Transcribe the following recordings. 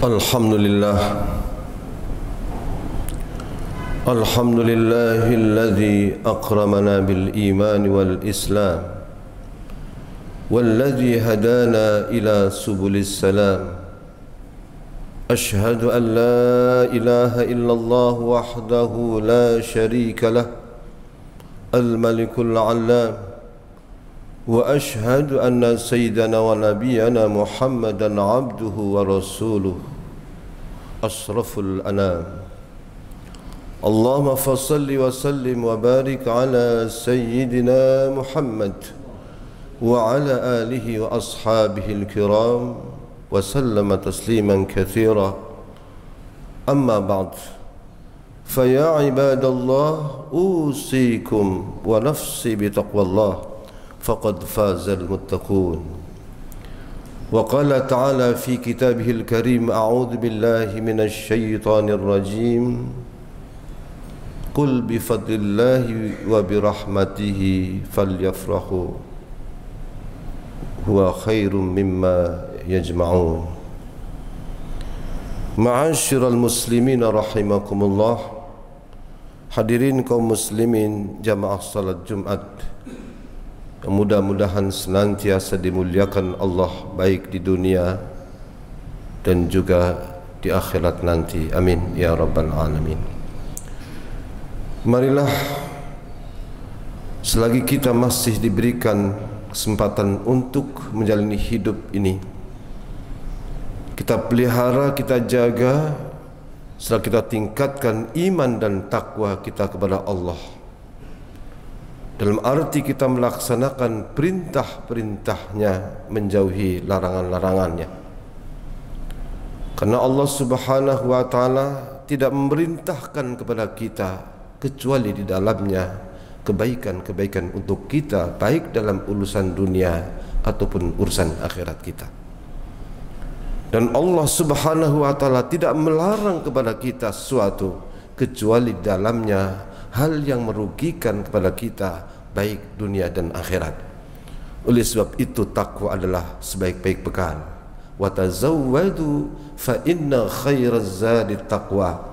Alhamdulillah Alhamdulillahilladzi akramana bil iman wal islam walladzi hadana ila subulis salam. Ashhadu an la ilaha illallah wahdahu la syarika lah al-malikul alam wa ashhadu anna sayyidana wa nabiyyana Muhammadan abduhu wa rasuluh asraful anam. Allahumma fassalli wa sallim wa barik ala sayyidina Muhammad wa ala alihi wa ashabihi al-kiram wa sallama tasliman katsira. Amma ba'd, fa ya ibadallah usikum wa nafsi bi taqwallah faqad fazal muttaqun. Wa qala ta'ala fi kitabihil karim a'udzu billahi minasy syaithanir rajim qul bi fadlillahi wa bi rahmatihi falyafrahu huwa khairum mimma yajma'un. Ma'asyiral muslimin rahimakumullah, hadirin kaum muslimin jamaah salat Jumat yang mudah-mudahan senantiasa dimuliakan Allah baik di dunia dan juga di akhirat nanti. Amin ya rabbal alamin. Marilah selagi kita masih diberikan kesempatan untuk menjalani hidup ini, kita pelihara, kita jaga, setelah kita tingkatkan iman dan takwa kita kepada Allah, dalam arti kita melaksanakan perintah-perintahnya, menjauhi larangan-larangannya. Karena Allah Subhanahu wa ta'ala tidak memerintahkan kepada kita kecuali di dalamnya kebaikan-kebaikan untuk kita, baik dalam urusan dunia ataupun urusan akhirat kita. Dan Allah Subhanahu wa ta'ala tidak melarang kepada kita sesuatu kecuali di dalamnya hal yang merugikan kepada kita baik dunia dan akhirat. Oleh sebab itu takwa adalah sebaik-baik bekal. Wa tazawwadu fa inna khairaz zadi taqwa.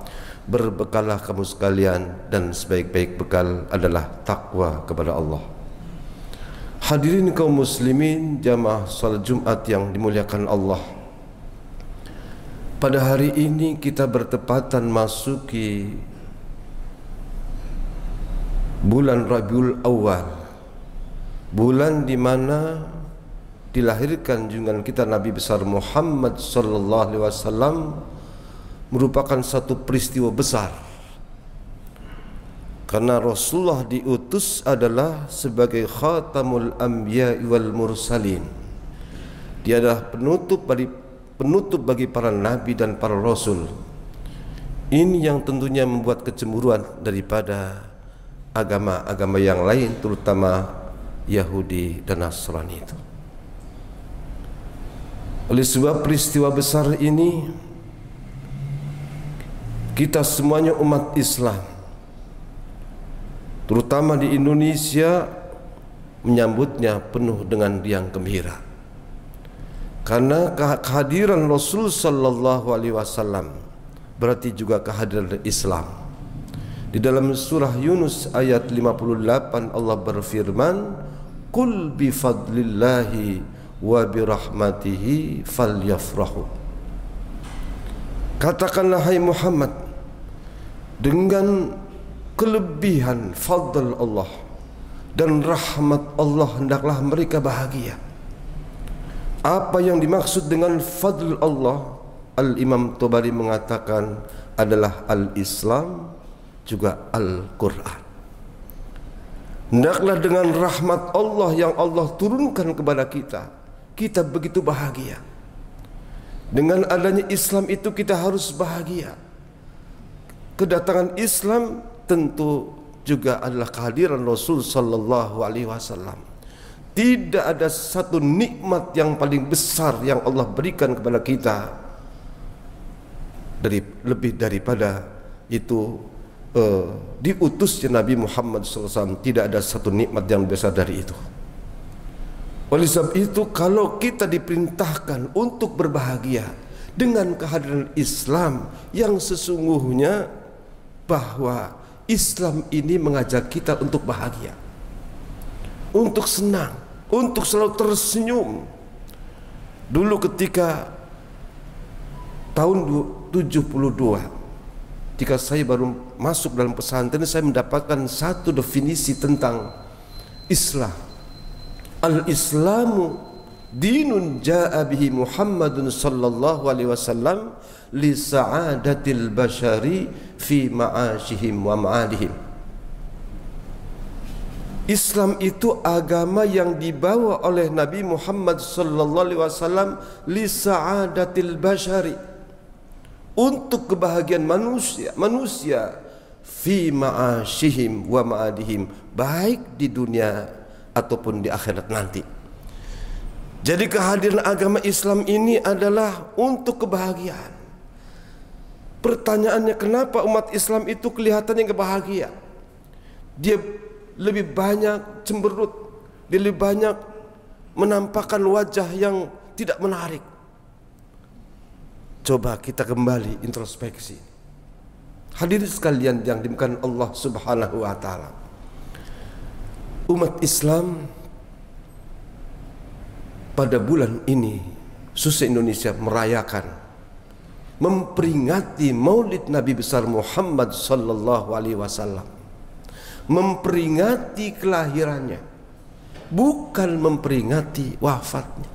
Berbekalah kamu sekalian dan sebaik-baik bekal adalah takwa kepada Allah. Hadirin kaum muslimin jamaah salat Jumat yang dimuliakan Allah, pada hari ini kita bertepatan masuki bulan Rabiul Awal, bulan di mana dilahirkan junjungan kita Nabi besar Muhammad sallallahu alaihi wasallam, merupakan satu peristiwa besar. Karena Rasulullah diutus adalah sebagai khatamul anbiya wal mursalin. Dia adalah penutup bagi para nabi dan para rasul. Ini yang tentunya membuat kecemburuan daripada agama-agama yang lain, terutama Yahudi dan Nasrani itu. Oleh sebab peristiwa besar ini, kita semuanya umat Islam, terutama di Indonesia, menyambutnya penuh dengan riang gembira. Karena kehadiran Rasul sallallahu alaihi wasallam berarti juga kehadiran Islam. Di dalam surah Yunus ayat 58 Allah berfirman, "Qul bi fadlillahi wa bi rahmatihi falyafrahu." Katakanlah hai Muhammad, dengan kelebihan fadl Allah dan rahmat Allah hendaklah mereka bahagia. Apa yang dimaksud dengan fadl Allah? Al-Imam Tabari mengatakan adalah al-Islam juga Al-Quran. Hendaklah dengan rahmat Allah yang Allah turunkan kepada kita, kita begitu bahagia. Dengan adanya Islam itu kita harus bahagia. Kedatangan Islam tentu juga adalah kehadiran Rasul sallallahu alaihi wasallam. Tidak ada satu nikmat yang paling besar yang Allah berikan kepada kita lebih daripada itu diutusnya Nabi Muhammad SAW. Tidak ada satu nikmat yang besar dari itu. Oleh sebab itu, kalau kita diperintahkan untuk berbahagia, dengan kehadiran Islam yang sesungguhnya bahwa Islam ini mengajak kita untuk bahagia, untuk senang, untuk selalu tersenyum. Dulu ketika tahun 72, ketika saya baru masuk dalam pesantren, saya mendapatkan satu definisi tentang Islam. Al-Islamu dinun ja'a bihi Muhammadun sallallahu alaihi wasallam li sa'adatil bashari fi ma'ashihim wa ma'adihim. Islam itu agama yang dibawa oleh Nabi Muhammad sallallahu alaihi wasallam li sa'adatil bashari, untuk kebahagiaan manusia fi ma'ashihim wa ma'adihim, baik di dunia ataupun di akhirat nanti. Jadi kehadiran agama Islam ini adalah untuk kebahagiaan. Pertanyaannya, kenapa umat Islam itu kelihatannya kebahagia? Dia lebih banyak cemberut, dia lebih banyak menampakkan wajah yang tidak menarik. Coba kita kembali introspeksi. Hadirin sekalian yang dimuliakan Allah Subhanahu wa taala. Umat Islam pada bulan ini seluruh Indonesia merayakan, memperingati Maulid Nabi besar Muhammad sallallahu alaihi wasallam. Memperingati kelahirannya, bukan memperingati wafatnya.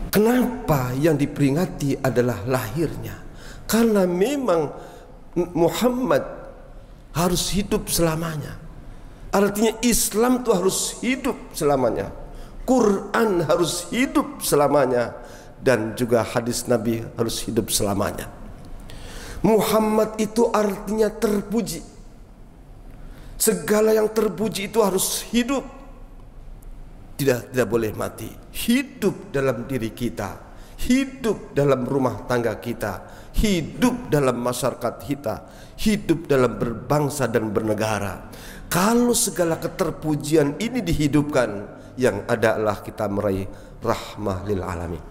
Kenapa yang diperingati adalah lahirnya? Karena memang Muhammad harus hidup selamanya. Artinya Islam itu harus hidup selamanya, Quran harus hidup selamanya, dan juga hadis Nabi harus hidup selamanya. Muhammad itu artinya terpuji. Segala yang terpuji itu harus hidup, tidak boleh mati. Hidup dalam diri kita, hidup dalam rumah tangga kita, hidup dalam masyarakat kita, hidup dalam berbangsa dan bernegara. Kalau segala keterpujian ini dihidupkan, yang ada adalah kita meraih rahmah lil alamin.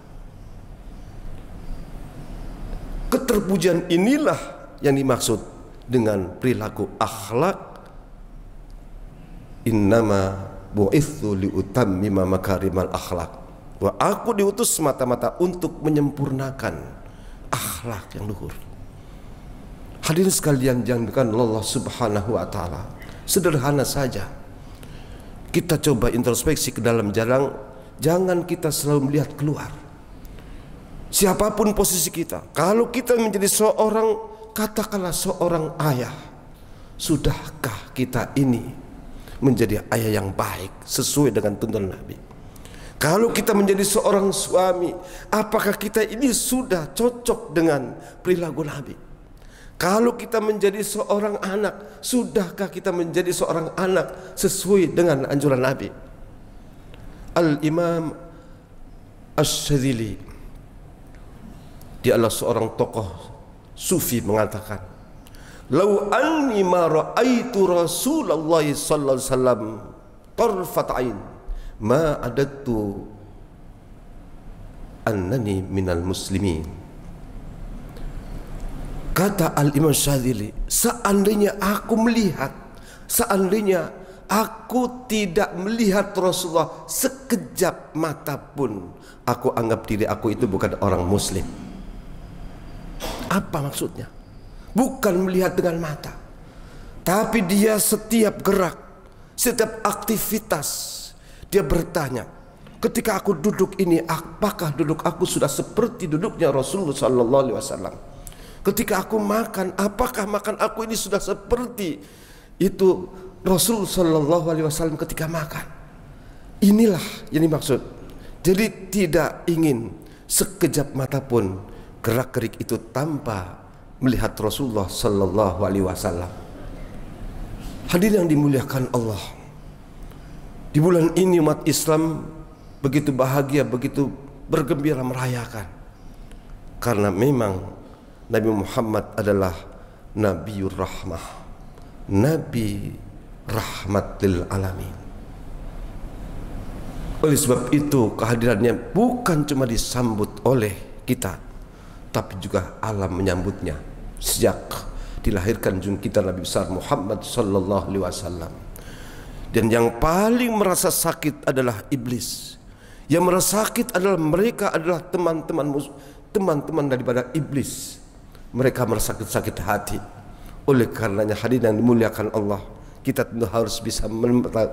Keterpujian inilah yang dimaksud dengan perilaku akhlak. Innama bu'itsu liutammima makarimal akhlak. Wa aku diutus semata-mata untuk menyempurnakan akhlak yang luhur. Hadirin sekalian yang dimuliakan Allah Subhanahu wa taala, sederhana saja. Kita coba introspeksi ke dalam jangan kita selalu melihat keluar. Siapapun posisi kita, kalau kita menjadi seorang, katakanlah seorang ayah, sudahkah kita ini menjadi ayah yang baik sesuai dengan tuntunan Nabi? Kalau kita menjadi seorang suami, apakah kita ini sudah cocok dengan perilaku Nabi? Kalau kita menjadi seorang anak, sudahkah kita menjadi seorang anak sesuai dengan anjuran Nabi? Al-Imam Asy-Syadzili, dia adalah seorang tokoh sufi, mengatakan, "Lau anni ma ra'aitu Rasulullah sallallahu alaihi wasallam tarfat ain ma adattu annani minal muslimin." Kata Al-Imam Syadzili, seandainya aku tidak melihat Rasulullah sekejap mata pun, aku anggap diri aku itu bukan orang muslim. Apa maksudnya? Bukan melihat dengan mata, tapi dia setiap gerak, setiap aktivitas, dia bertanya, ketika aku duduk ini, apakah duduk aku sudah seperti duduknya Rasulullah sallallahu alaihi wasallam? Ketika aku makan, apakah makan aku ini sudah seperti itu Rasul sallallahu alaihi wasallam ketika makan? Inilah yang dimaksud. Jadi tidak ingin sekejap mata pun gerak-gerik itu tanpa melihat Rasulullah sallallahu alaihi wasallam. Hadirin yang dimuliakan Allah, di bulan ini umat Islam begitu bahagia, begitu bergembira merayakan, karena memang Nabi Muhammad adalah Nabiur Rahmah, Nabi rahmat lil alamin. Oleh sebab itu kehadirannya bukan cuma disambut oleh kita, tapi juga alam menyambutnya sejak dilahirkan junjungan kita Nabi besar Muhammad sallallahu alaihi wasallam. Dan yang paling merasa sakit adalah iblis. Yang merasa sakit adalah mereka adalah teman-teman daripada iblis. Mereka merasa sakit hati. Oleh karenanya hadirin yang dimuliakan Allah, kita tentu harus bisa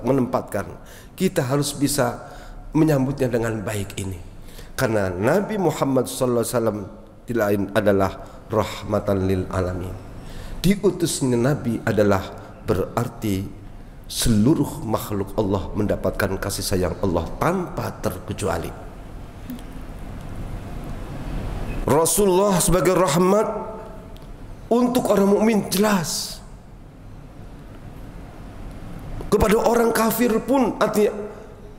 menempatkan, kita harus bisa menyambutnya dengan baik ini. Karena Nabi Muhammad sallallahu alaihi wasallam tidak lain adalah rahmatan lil alamin. Diutusnya Nabi adalah berarti seluruh makhluk Allah mendapatkan kasih sayang Allah tanpa terkecuali. Rasulullah sebagai rahmat untuk orang mukmin jelas. Kepada orang kafir pun, artinya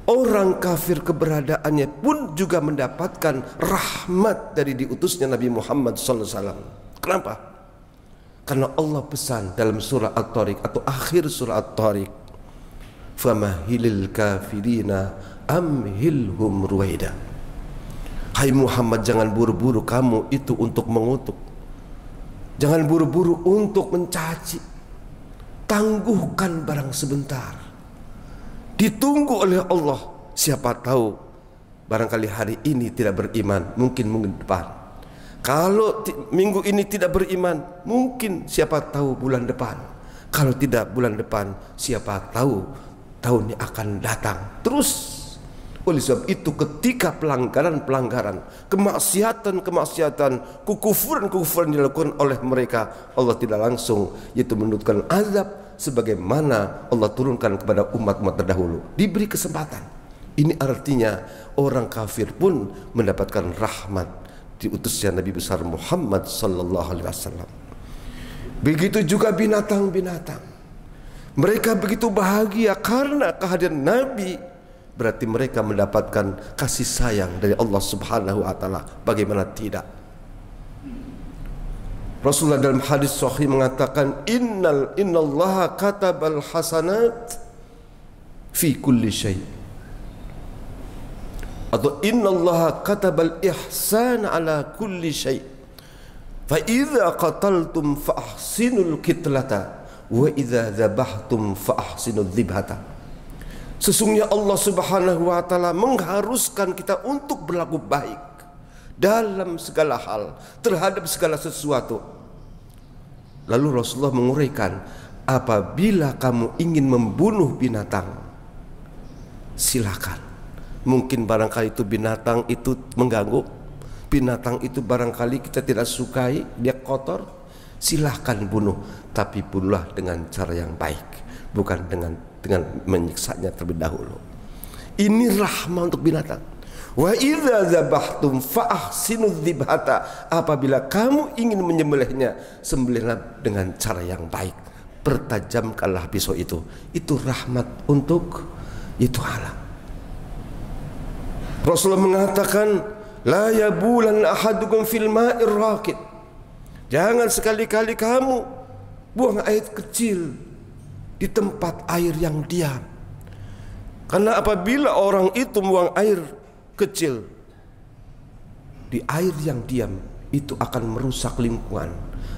orang kafir keberadaannya pun juga mendapatkan rahmat dari diutusnya Nabi Muhammad SAW. Kenapa? Karena Allah pesan dalam surah At-Tariq atau akhir surah At-Tariq, famahilil kafirina amhilhum ruwaida. Hai Muhammad, jangan buru-buru kamu itu untuk mengutuk, jangan buru-buru untuk mencaci, tangguhkan barang sebentar, ditunggu oleh Allah. Siapa tahu barangkali hari ini tidak beriman, mungkin depan. Kalau minggu ini tidak beriman, mungkin siapa tahu bulan depan. Kalau tidak bulan depan, siapa tahu tahun ini akan datang. Terus oleh sebab itu ketika pelanggaran-pelanggaran, kemaksiatan-kemaksiatan, kekufuran-kekufuran dilakukan oleh mereka, Allah tidak langsung yaitu menurunkan azab sebagaimana Allah turunkan kepada umat-umat terdahulu. Diberi kesempatan. Ini artinya orang kafir pun mendapatkan rahmat diutusnya Nabi besar Muhammad sallallahu alaihi wasallam. Begitu juga binatang-binatang. Mereka begitu bahagia karena kehadiran Nabi, berarti mereka mendapatkan kasih sayang dari Allah Subhanahu wa taala. Bagaimana tidak? Rasulullah dalam hadis sahih mengatakan innallaha katabal hasanat fi kulli syai'. Atau innallaha katabal ihsan ala kulli syai'. Fa idza qataltum fa ahsinul qitlata wa idza dzabhtum fa ahsinudz dzibhata. Sesungguhnya Allah Subhanahu wa taala mengharuskan kita untuk berlaku baik dalam segala hal, terhadap segala sesuatu. Lalu Rasulullah menguraikan, apabila kamu ingin membunuh binatang, silakan. Mungkin barangkali itu binatang itu mengganggu, binatang itu barangkali kita tidak sukai, dia kotor, silahkan bunuh, tapi bunuhlah dengan cara yang baik, bukan dengan menyiksanya terlebih dahulu. Ini rahmat untuk binatang. Wa idza dzabhtum fa ahsinudz dzibhata. Apabila kamu ingin menyembelihnya, sembelihlah dengan cara yang baik, pertajamkanlah pisau itu. Itu rahmat untuk itu halal. Rasulullah mengatakan, la yabulan ahadukum fil ma'ir raqid. Jangan sekali-kali kamu buang air kecil di tempat air yang diam. Karena apabila orang itu buang air kecil di air yang diam, itu akan merusak lingkungan,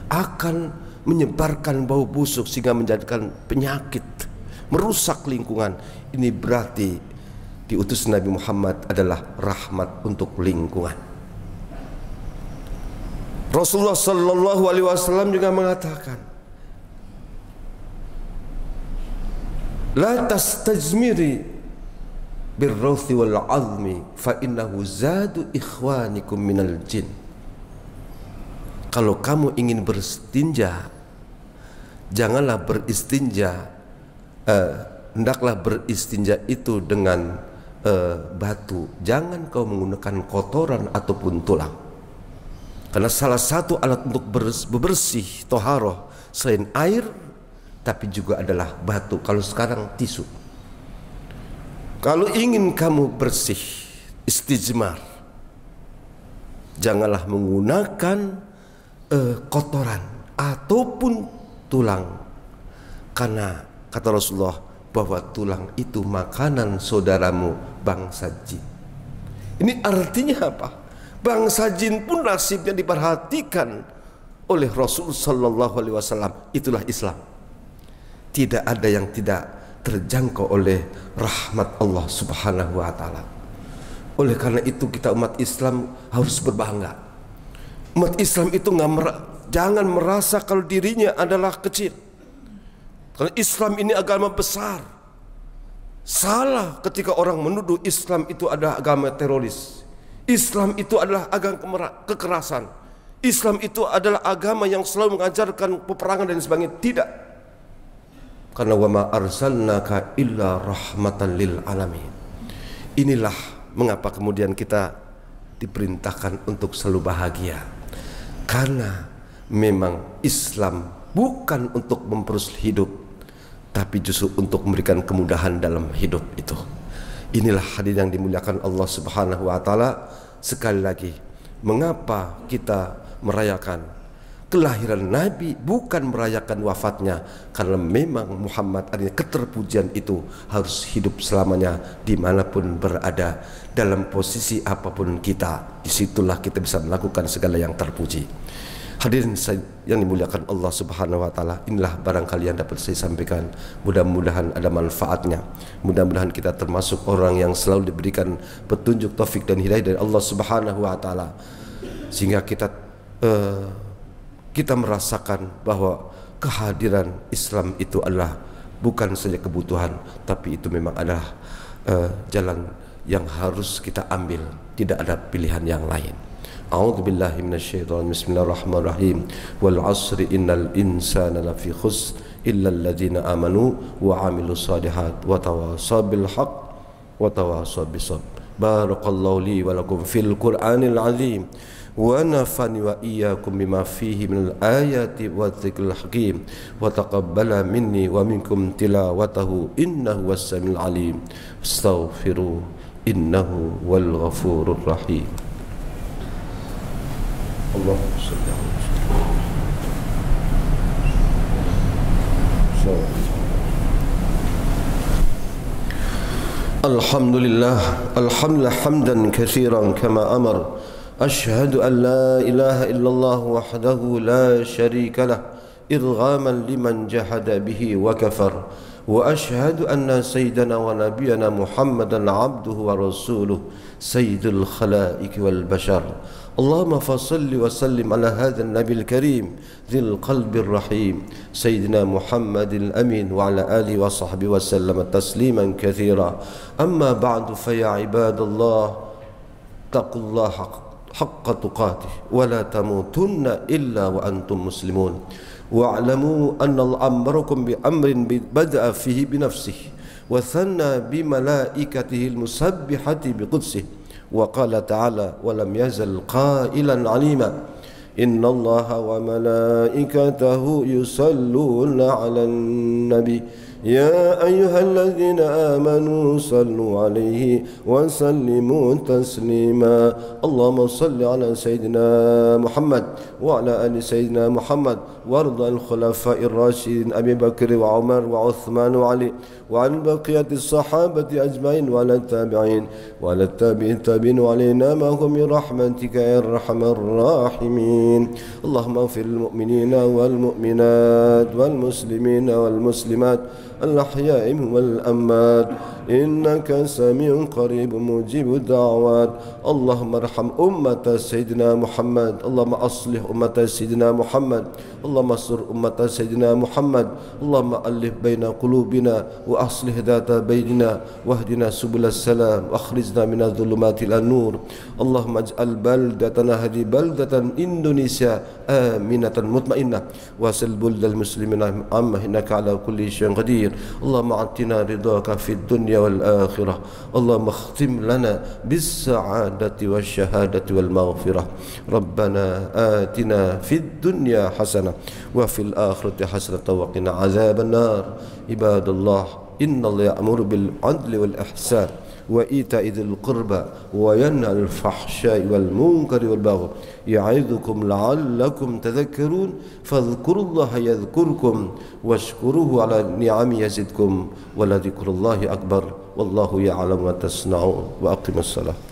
akan menyebarkan bau busuk sehingga menjadikan penyakit, merusak lingkungan. Ini berarti diutus Nabi Muhammad adalah rahmat untuk lingkungan. Rasulullah sallallahu alaihi wasallam juga mengatakan, la tastajmiri birrawthi wal azmi fa innahu zadu ikhwanikum minal jin. Kalau kamu ingin beristinja, janganlah beristinja, hendaklah beristinja itu dengan batu. Jangan kau menggunakan kotoran ataupun tulang. Karena salah satu alat untuk bebersih toharoh selain air, tapi juga adalah batu. Kalau sekarang tisu. Kalau ingin kamu bersih, istijmar, janganlah menggunakan kotoran ataupun tulang. Karena kata Rasulullah bahwa tulang itu makanan saudaramu bangsa jin. Ini artinya apa? Bangsa jin pun nasibnya diperhatikan oleh Rasul sallallahu alaihi wasallam. Itulah Islam. Tidak ada yang tidak terjangkau oleh rahmat Allah Subhanahu wa taala. Oleh karena itu kita umat Islam harus berbangga. Umat Islam itu jangan merasa kalau dirinya adalah kecil. Karena Islam ini agama besar. Salah ketika orang menuduh Islam itu adalah agama teroris. Islam itu adalah agama kekerasan. Islam itu adalah agama yang selalu mengajarkan peperangan dan sebagainya. Tidak. Karena wa ma arsalnaka illa rahmatan lil alamin. Inilah mengapa kemudian kita diperintahkan untuk selalu bahagia. Karena memang Islam bukan untuk memperus hidup, tapi justru untuk memberikan kemudahan dalam hidup itu. Inilah hadirin yang dimuliakan Allah Subhanahu wa taala. Sekali lagi, mengapa kita merayakan kelahiran Nabi, bukan merayakan wafatnya? Karena memang Muhammad, artinya keterpujian itu harus hidup selamanya dimanapun berada, dalam posisi apapun kita. Disitulah kita bisa melakukan segala yang terpuji. Hadirin yang dimuliakan Allah Subhanahu wa taala, inilah barangkali yang dapat saya sampaikan. Mudah-mudahan ada manfaatnya. Mudah-mudahan kita termasuk orang yang selalu diberikan petunjuk, taufik dan hidayah dari Allah Subhanahu wa taala, sehingga kita merasakan bahwa kehadiran Islam itu adalah bukan saja kebutuhan, tapi itu memang adalah jalan yang harus kita ambil. Tidak ada pilihan yang lain. A'udzubillahi minasyaitonir bismillahirrahmanirrahim. Wal 'asri innal insana lafi khusr illa alladziina amanu wa 'amilus shalihat wa tawassaw bil haqq wa tawassaw bis sabr. Barakallahu li wa lakum fil Qur'anil 'azim wa nafani wa iyyakum bima fihi minal ayati wa dzikril hakim wa taqabbala minni wa minkum tilawatahu innahu was-sami'ul 'alim. Astaghfiru innahu wal ghafurur rahim. Allahumma shalli ala Alhamdulillah, alhamdulillah hamdan katsiran kama amar. Ashhadu an la ilaha illallah wahdahu la syarika lah irghaman liman jahada bihi wa kafar. Wa ashhadu anna sayyidana wa nabiyyana Muhammadan abduhu wa rasuluh sayyidul khalaiq wal bashar. Allahumma fasalli wa sallim ala hadha an-nabiy al-karim dhil qalbi ar-rahim sayyidina Muhammadil amin wa ala alihi wa sahbihi wa sallam tasliman katsira. Amma ba'du, fa ya ibadallah taqullaha haqqa tuqatih wa la tamutunna illa wa antum muslimun. Wa'lamu anna amrakum bi amrin bada'a fihi bi nafsihi wa thanna bi malaikatihi al-musabbihati bi qudsihi. وقال تعالى ولم يزل قائلا عليما إن الله وملائكته يصلون على النبي يا أيها الذين آمنوا صلوا عليه وسلموا تسليما. اللهم صل على سيدنا محمد وعلى آل سيدنا محمد وارض عن الخلفاء الراشدين أبي بكر وعمر وعثمان وعلي وعن بقية الصحابة أجمعين وعلى التابعين وعلى التابعين وعلينا معهم برحمتك يا أرحم الراحمين. اللهم اغفر للمؤمنين والمؤمنات والمسلمين والمسلمات الأحياء والأموات إنك سميع قريب مجيب الدعوات. اللهم ارحم أمة سيدنا محمد. اللهم أصلح أمة سيدنا محمد. اللهم استر أمة سيدنا محمد. اللهم ألف بين قلوبنا وأصلح ذات بيننا واهدنا سبل السلام واخرجنا من الظلمات إلى النور. اللهم اجعل بلدتنا هذه بلدة إندونيسيا آمنة مطمئنة واسل بلد المسلمين عامة إنك على كل شيء قدير. اللهم أعطنا رضاك في الدنيا والآخرة. اللهم اختم لنا بالسعادة والشهادة والمغفرة. ربنا آتنا في الدنيا حسنة وفي الآخرة حسنة وقنا عذاب النار. عباد الله إن الله يأمر بالعدل والإحسان وإيتاء ذي القربى وينهى عن الفحشاء والمنكر والبغي يعظكم لعلكم تذكرون. فاذكروا الله يذكركم واشكروه على نعمه يزدكم ولذكر الله أكبر والله يعلم ما تصنعون. وأقم الصلاة.